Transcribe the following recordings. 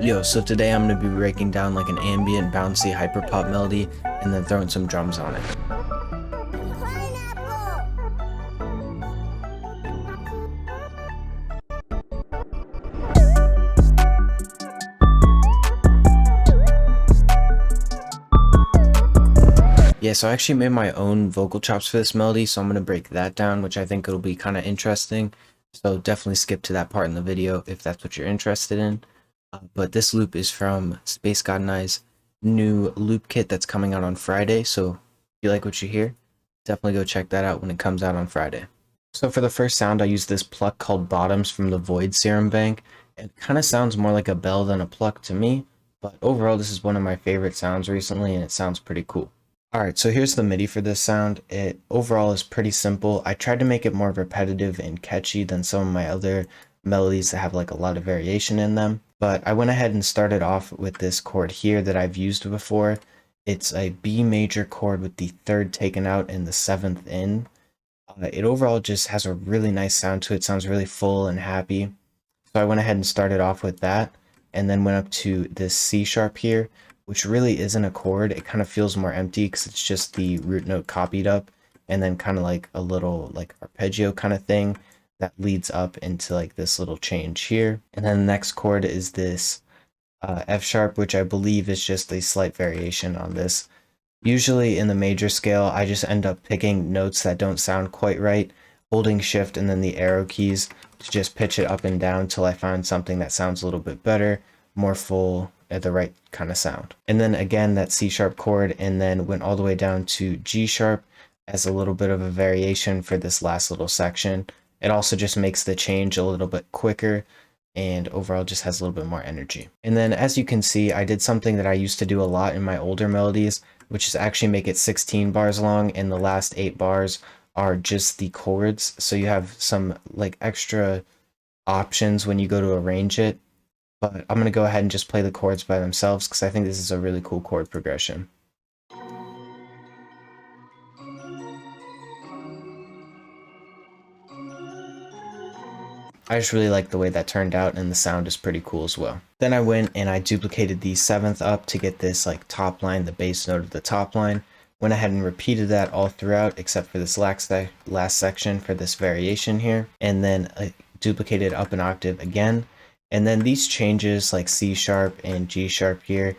Yo, so today I'm going to be breaking down like an ambient, bouncy, hyperpop melody and then throwing some drums on it. Yeah, so I actually made my own vocal chops for this melody, so I'm going to break that down, which I think it'll be kind of interesting. So definitely skip to that part in the video if that's what you're interested in. But this loop is from Space God and I's new loop kit that's coming out on Friday, so if you like what you hear, definitely go check that out when it comes out on Friday. So for the first sound, I used this pluck called Bottoms from the Void Serum bank. It kind of sounds more like a bell than a pluck to me, but overall this is one of my favorite sounds recently and it sounds pretty cool. Alright, so here's the MIDI for this sound. It overall is pretty simple. I tried to make it more repetitive and catchy than some of my other melodies that have like a lot of variation in them. But I went ahead and started off with this chord here that I've used before. It's a B major chord with the third taken out and the seventh in. It overall just has a really nice sound to it. It sounds really full and happy. So I went ahead and started off with that and then went up to this C sharp here, which really isn't a chord. It kind of feels more empty because it's just the root note copied up and then kind of like a little like arpeggio kind of thing that leads up into like this little change here. And then the next chord is this F sharp, which I believe is just a slight variation on this. Usually in the major scale, I just end up picking notes that don't sound quite right, holding shift and then the arrow keys to just pitch it up and down till I find something that sounds a little bit better, more full, at the right kind of sound. And then again that C sharp chord and then went all the way down to G sharp as a little bit of a variation for this last little section. It also just makes the change a little bit quicker and overall just has a little bit more energy. And then as you can see, I did something that I used to do a lot in my older melodies, which is actually make it 16 bars long and the last 8 bars are just the chords. So you have some like extra options when you go to arrange it. But I'm going to go ahead and just play the chords by themselves because I think this is a really cool chord progression. I just really like the way that turned out and the sound is pretty cool as well. Then I went and I duplicated the 7th up to get this like top line, the bass note of the top line. Went ahead and repeated that all throughout except for this last section for this variation here. And then duplicated up an octave again. And then these changes like C sharp and G sharp here,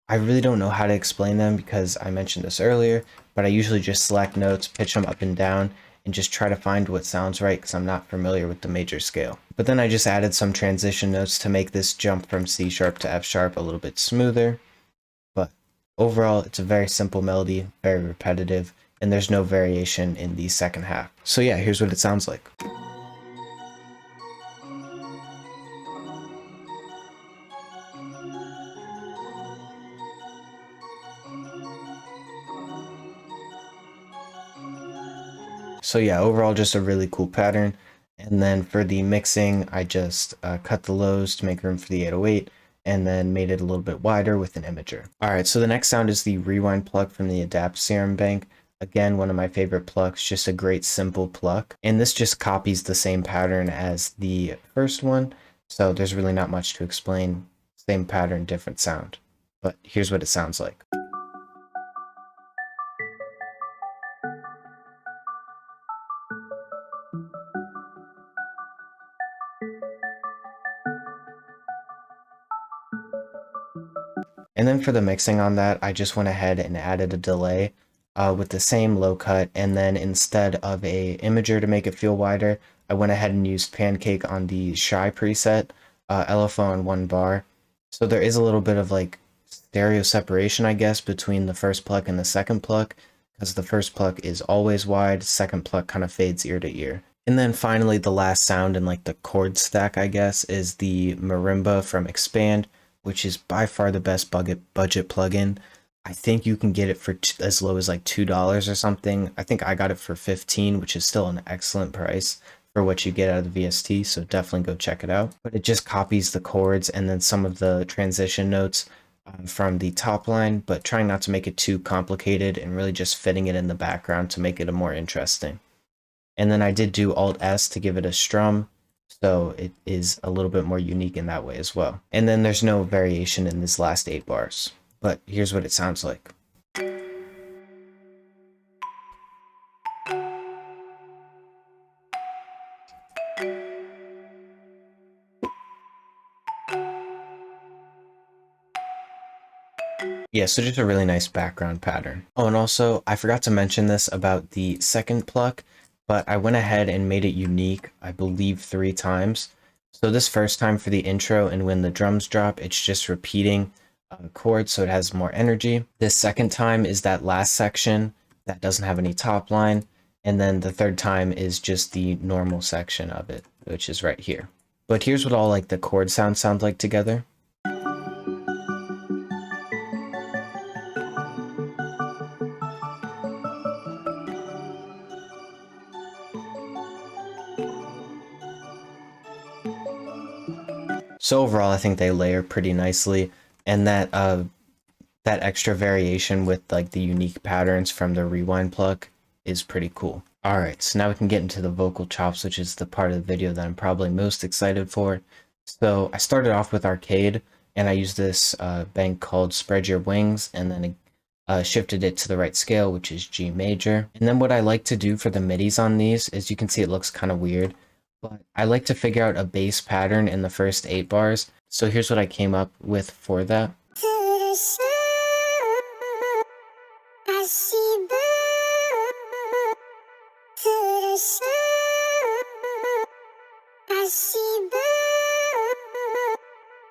I really don't know how to explain them because I mentioned this earlier, but I usually just select notes, pitch them up and down, and just try to find what sounds right because I'm not familiar with the major scale. But then I just added some transition notes to make this jump from C sharp to F sharp a little bit smoother. But overall, it's a very simple melody, very repetitive, and there's no variation in the second half. So yeah, here's what it sounds like. So yeah, overall just a really cool pattern. And then for the mixing, I just cut the lows to make room for the 808 and then made it a little bit wider with an imager. Alright, so the next sound is the rewind pluck from the Adapt Serum bank. Again, one of my favorite plucks, just a great simple pluck. And this just copies the same pattern as the first one, so there's really not much to explain. Same pattern, different sound. But here's what it sounds like. And then for the mixing on that, I just went ahead and added a delay with the same low cut, and then instead of a imager to make it feel wider, I went ahead and used Pancake on the Shy preset, LFO on 1 bar. So there is a little bit of like stereo separation, I guess, between the first pluck and the second pluck, because the first pluck is always wide, second pluck kind of fades ear to ear. And then finally, the last sound in like the chord stack, I guess, is the marimba from Expand, which is by far the best budget plugin. I think you can get it for as low as like $2 or something. I think I got it for $15, which is still an excellent price for what you get out of the VST, so definitely go check it out. But it just copies the chords and then some of the transition notes from the top line, but trying not to make it too complicated and really just fitting it in the background to make it a more interesting. And then I did do Alt S to give it a strum, So it is a little bit more unique in that way as well. And then there's no variation in these last 8 bars, but here's what it sounds like. Yeah, so just a really nice background pattern. Oh, and also I forgot to mention this about the second pluck, but I went ahead and made it unique, I believe 3 times. So this first time for the intro, and when the drums drop, it's just repeating chords, so it has more energy. This second time is that last section that doesn't have any top line, and then the third time is just the normal section of it, which is right here. But here's what all like the chord sounds sound like together. So overall, I think they layer pretty nicely, and that extra variation with like the unique patterns from the rewind pluck is pretty cool. All right, so now we can get into the vocal chops, which is the part of the video that I'm probably most excited for. So I started off with arcade, and I used this bank called Spread Your Wings, and then shifted it to the right scale, which is G major. And then what I like to do for the midis on these is, you can see it looks kind of weird, but I like to figure out a bass pattern in the first 8 bars. So here's what I came up with for that.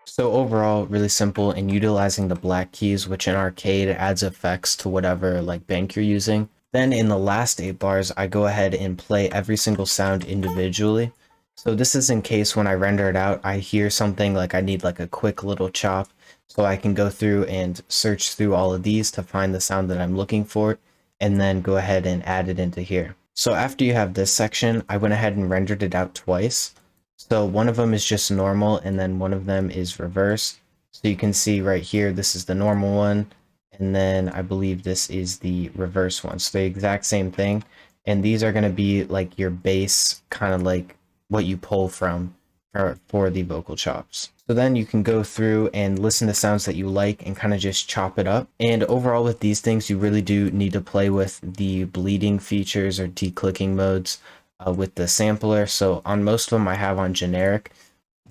So overall, really simple, and utilizing the black keys, which in arcade adds effects to whatever like bank you're using. Then in the last 8 bars, I go ahead and play every single sound individually. So this is in case when I render it out, I hear something like I need like a quick little chop, so I can go through and search through all of these to find the sound that I'm looking for, and then go ahead and add it into here. So after you have this section, I went ahead and rendered it out twice. So one of them is just normal, and then one of them is reverse. So you can see right here, this is the normal one, and then I believe this is the reverse one. So the exact same thing. And these are going to be like your bass, kind of like what you pull from for the vocal chops. So then you can go through and listen to sounds that you like and kind of just chop it up. And overall with these things, you really do need to play with the bleeding features or declicking modes with the sampler. So on most of them I have on generic,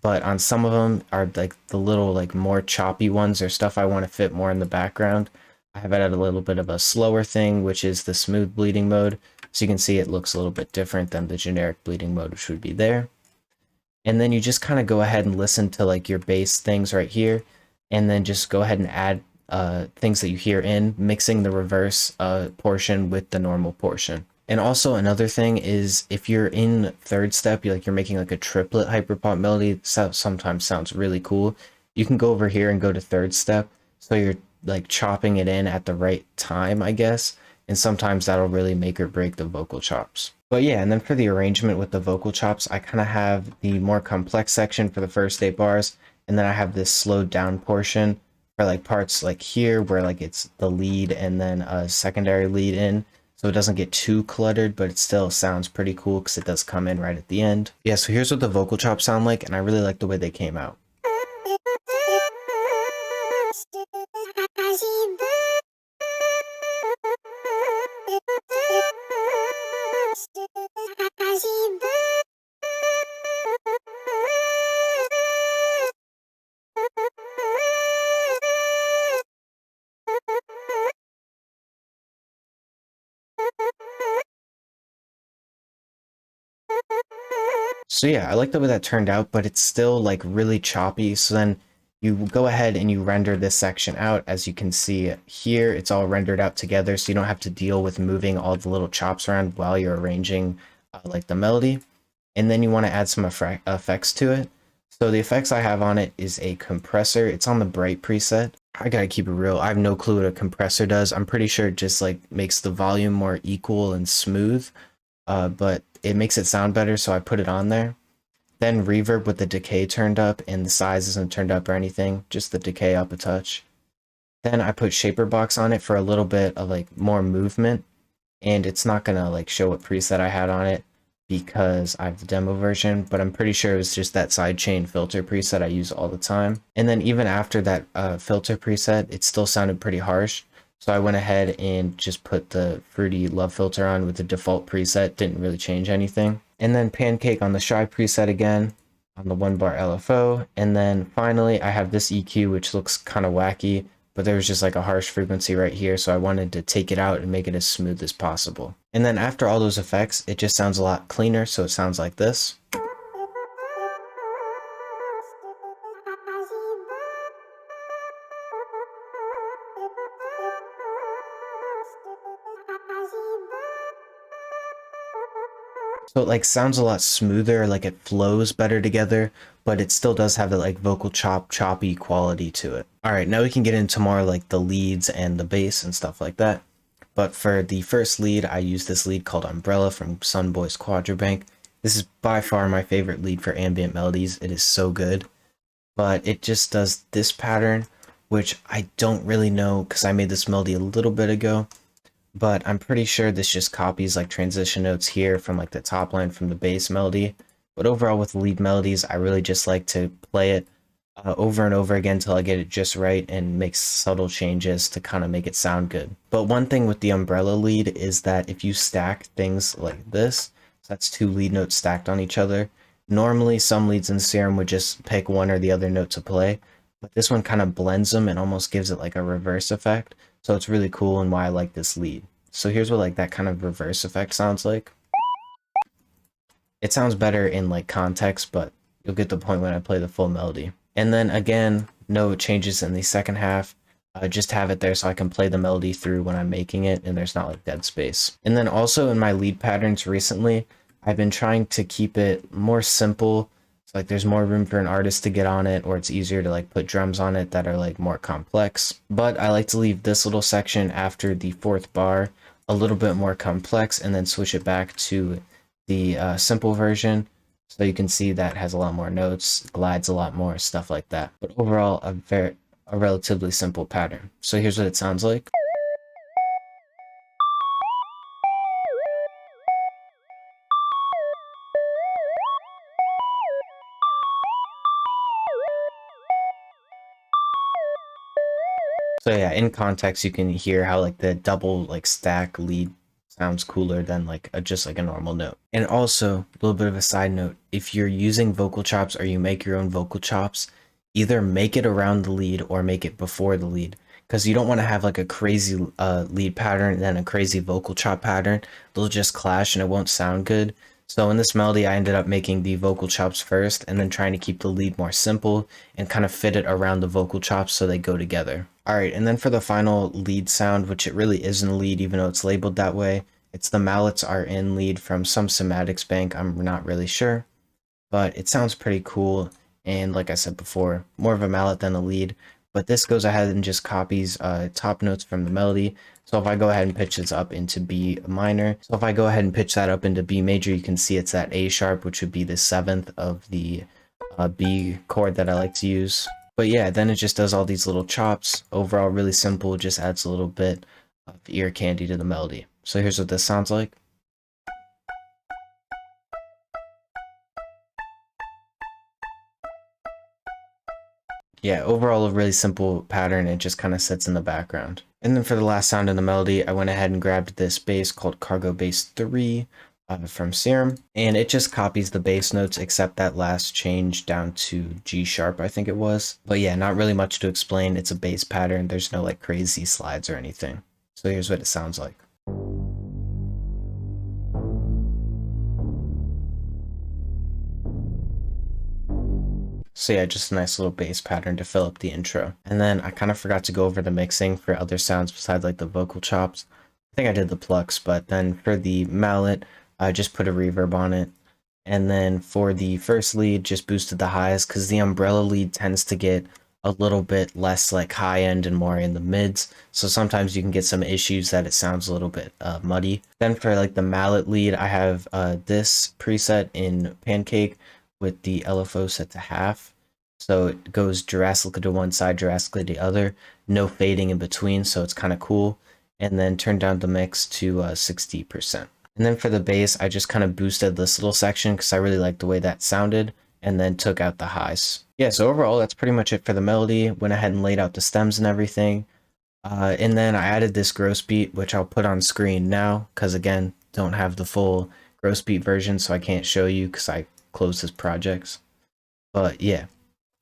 but on some of them are like the little like more choppy ones or stuff I want to fit more in the background. I have it at a little bit of a slower thing, which is the smooth bleeding mode. So you can see it looks a little bit different than the generic bleeding mode, which would be there. And then you just kind of go ahead and listen to like your bass things right here, and then just go ahead and add things that you hear in, mixing the reverse portion with the normal portion. And also another thing is, if you're in third step, you're making like a triplet hyperpop melody, sometimes sounds really cool. You can go over here and go to third step, so you're like chopping it in at the right time, I guess. And sometimes that'll really make or break the vocal chops. But yeah, and then for the arrangement with the vocal chops, I kind of have the more complex section for the first 8 bars, and then I have this slowed down portion for like parts like here where like it's the lead and then a secondary lead in. So it doesn't get too cluttered, but it still sounds pretty cool because it does come in right at the end. Yeah, so here's what the vocal chops sound like, and I really like the way they came out. So yeah, I like the way that turned out, but it's still like really choppy. So then you go ahead and you render this section out. As you can see here, it's all rendered out together, so you don't have to deal with moving all the little chops around while you're arranging like the melody. And then you want to add some effects to it. So the effects I have on it is a compressor. It's on the bright preset. I gotta keep it real, I have no clue what a compressor does. I'm pretty sure it just like makes the volume more equal and smooth, but it makes it sound better, so I put it on there. Then reverb with the decay turned up, and the size isn't turned up or anything, just the decay up a touch. Then I put shaper box on it for a little bit of like more movement, and it's not gonna like show what preset I had on it, because I have the demo version, but I'm pretty sure it was just that sidechain filter preset I use all the time. And then even after that filter preset, it still sounded pretty harsh. So I went ahead and just put the Fruity Love filter on with the default preset, didn't really change anything. And then Pancake on the Shy preset again, on the 1-bar LFO. And then finally I have this EQ, which looks kind of wacky, but there was just like a harsh frequency right here, so I wanted to take it out and make it as smooth as possible. And then after all those effects, it just sounds a lot cleaner, so it sounds like this. So it like sounds a lot smoother, like it flows better together, but it still does have that like vocal choppy quality to it. All right, now we can get into more like the leads and the bass and stuff like that. But for the first lead, I use this lead called Umbrella from Sunboy's Quadrabank. This is by far my favorite lead for ambient melodies. It is so good, but it just does this pattern, which I don't really know because I made this melody a little bit ago. But I'm pretty sure this just copies like transition notes here from like the top line from the bass melody. But overall with lead melodies, I really just like to play it over and over again till I get it just right and make subtle changes to kind of make it sound good. But one thing with the umbrella lead is that if you stack things like this, so that's 2 lead notes stacked on each other, normally some leads in Serum would just pick one or the other note to play, but this one kind of blends them and almost gives it like a reverse effect. So it's really cool and why I like this lead. So here's what like that kind of reverse effect sounds like. It sounds better in like context, but you'll get the point when I play the full melody. And then again, no changes in the second half. Just have it there so I can play the melody through when I'm making it and there's not like dead space. And then also in my lead patterns recently, I've been trying to keep it more simple. So like there's more room for an artist to get on it, or it's easier to like put drums on it that are like more complex. But I like to leave this little section after the 4th bar a little bit more complex and then switch it back to the simple version. So you can see that has a lot more notes, glides a lot more, stuff like that. But overall, a relatively simple pattern. So here's what it sounds like. So yeah, in context, you can hear how like the double like stack lead sounds cooler than like just like a normal note. And also, a little bit of a side note, if you're using vocal chops or you make your own vocal chops, either make it around the lead or make it before the lead, because you don't want to have like a crazy lead pattern and then a crazy vocal chop pattern. They'll just clash and it won't sound good. So in this melody, I ended up making the vocal chops first and then trying to keep the lead more simple and kind of fit it around the vocal chops so they go together. Alright, and then for the final lead sound, which it really isn't a lead even though it's labeled that way, it's the Mallets Are In lead from some Somatics bank, I'm not really sure. But it sounds pretty cool, and like I said before, more of a mallet than a lead. But this goes ahead and just copies top notes from the melody. So if I go ahead and pitch this up into B minor, so if I go ahead and pitch that up into B major, you can see it's that A sharp, which would be the 7th of the B chord that I like to use. But yeah, then it just does all these little chops. Overall, really simple, just adds a little bit of ear candy to the melody. So here's what this sounds like. Yeah, overall a really simple pattern. It just kind of sits in the background. And then for the last sound in the melody, I went ahead and grabbed this bass called Cargo Bass 3 from Serum, and it just copies the bass notes except that last change down to G sharp, I think it was. But yeah, not really much to explain. It's a bass pattern. There's no like crazy slides or anything. So here's what it sounds like. So yeah, just a nice little bass pattern to fill up the intro. And then I kind of forgot to go over the mixing for other sounds besides like the vocal chops. I think I did the plucks, but then for the mallet, I just put a reverb on it. And then for the first lead, just boosted the highs because the umbrella lead tends to get a little bit less like high end and more in the mids. So sometimes you can get some issues that it sounds a little bit muddy. Then for like the mallet lead, I have this preset in Pancake with the LFO set to half. So it goes drastically to one side, drastically to the other, no fading in between, so it's kind of cool. And then turn down the mix to 60%. And then for the bass, I just kind of boosted this little section because I really liked the way that sounded, and then took out the highs. Yeah, so overall, that's pretty much it for the melody. Went ahead and laid out the stems and everything. And then I added this gross beat, which I'll put on screen now, because again, don't have the full gross beat version, so I can't show you because I closed this projects. But yeah,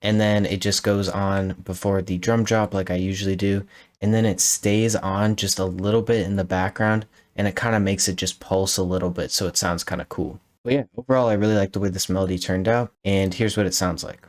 and then it just goes on before the drum drop like I usually do, and then it stays on just a little bit in the background, and it kind of makes it just pulse a little bit, so it sounds kind of cool. But yeah, overall I really like the way this melody turned out, and here's what it sounds like.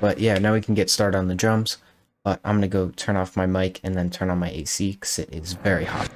But yeah, now we can get started on the drums. But I'm gonna go turn off my mic and then turn on my AC because it is very hot.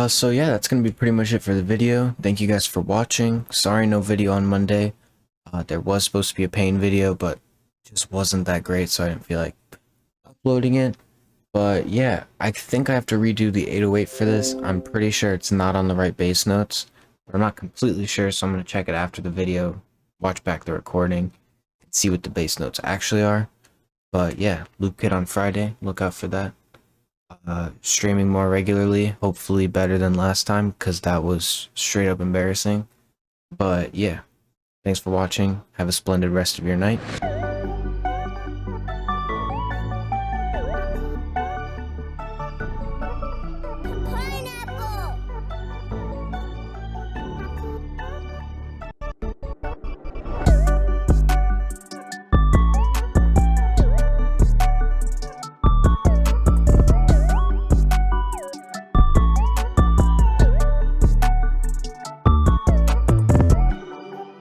So yeah, that's gonna be pretty much it for the video. Thank you guys for watching. Sorry no video on Monday. There was supposed to be a pain video, but just wasn't that great, so I didn't feel like uploading it. But yeah, I think I have to redo the 808 for this. I'm pretty sure it's not on the right bass notes, but I'm not completely sure, so I'm gonna check it after the video, watch back the recording, and see what the bass notes actually are. But yeah, Loop Kit on Friday, look out for that. Streaming more regularly, hopefully better than last time, because that was straight up embarrassing. But yeah, thanks for watching, have a splendid rest of your night.